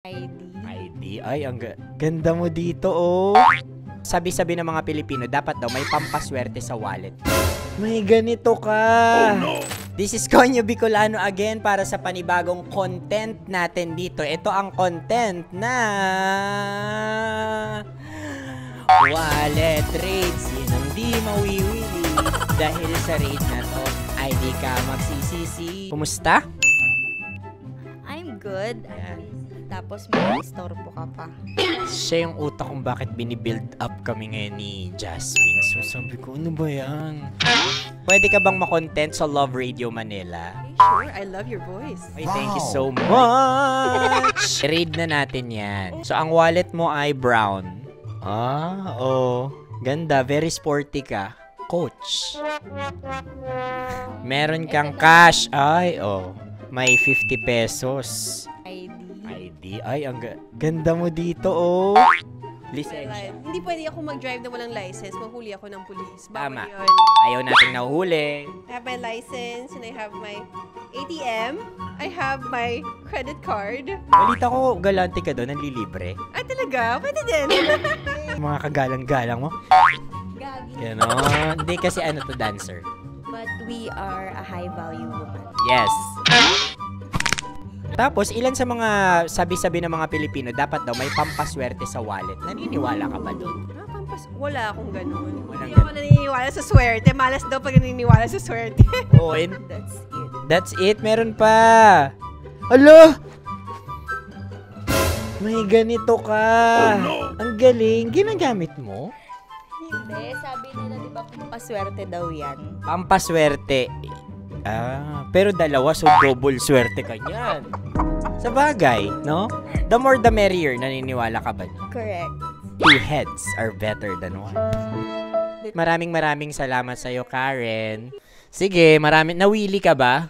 ID? Ay, ang ganda mo dito, oh. Sabi-sabi ng mga Pilipino, dapat daw may pampaswerte sa wallet. May ganito ka. Oh, no. This is Konyo Bicolano again para sa panibagong content natin dito. Ito ang content na wallet raids. Yun ang di mawiwili. Dahil sa raid na to, ay di ka magsisisi. Kumusta? I'm good. Ayan. Tapos may istorbo ka pa. Siya yung utak kung bakit binibuild up kami ngayon ni Jasmine. So sabi ko, ano ba yan? Pwede ka bang makontent sa Love Radio Manila? Sure, I love your voice. Ay, thank you so much! Raid na natin yan. So ang wallet mo ay brown. Ah, oh. Ganda, very sporty ka. Coach. Meron kang cash. Ay, oh. May 50 pesos. ID. Ay, ang ganda mo dito, oh. Lisensya. Hindi pwede ako mag-drive na walang license. Mahuli ako ng pulis. Tama. Yun. Ayaw nating nahuhuli. I have my license and I have my ATM. I have my credit card. Balita ko, galante ka doon, nanlilibre. Ay, talaga? Pwede din. Mga kagalang-galang mo. Gagi. Ganon. Hindi kasi ano to, dancer. But we are a high-value woman. Yes. Tapos, ilan sa mga sabi-sabi ng mga Pilipino, dapat daw may pampaswerte sa wallet. Naniniwala ka ba doon? Wala akong ganun. Walang Hindi ako naniniwala sa swerte. Malas daw pag naniniwala sa swerte. Oo, That's it. That's it. Meron pa. Alo! May ganito ka. Oh, no. Ang galing. Ginagamit mo? Hindi. Sabi nila, di ba, pampaswerte daw yan. Pampaswerte. Ah, pero dalawa, so double swerte ka niyan. Sa bagay, no? The more the merrier, naniniwala ka ba? Correct. Two heads are better than one. Maraming salamat sa'yo, Karen. Sige, nawili ka ba?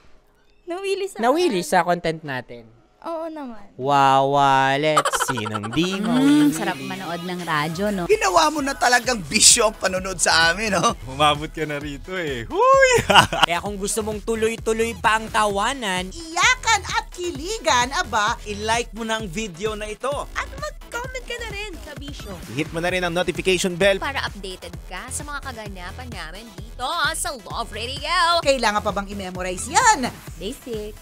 Nawili sa content natin. Oo naman. Wow, wallet. Sinong di mawili. Sarap manood ng radyo, no? Ginawa mo na talagang bisyo ang panonood sa amin, no? Umabot ka na rito eh. Huy! Kaya kung gusto mong tuloy-tuloy pa ang tawanan, Iyakan at kiligan, aba, I-like mo na ang video na ito. At mag-comment ka na rin sa Bisyo. I-hit mo na rin ang notification bell. Para updated ka sa mga kaganapan namin dito sa Love Radio. kailangan pa bang i-memorize yan? Basic.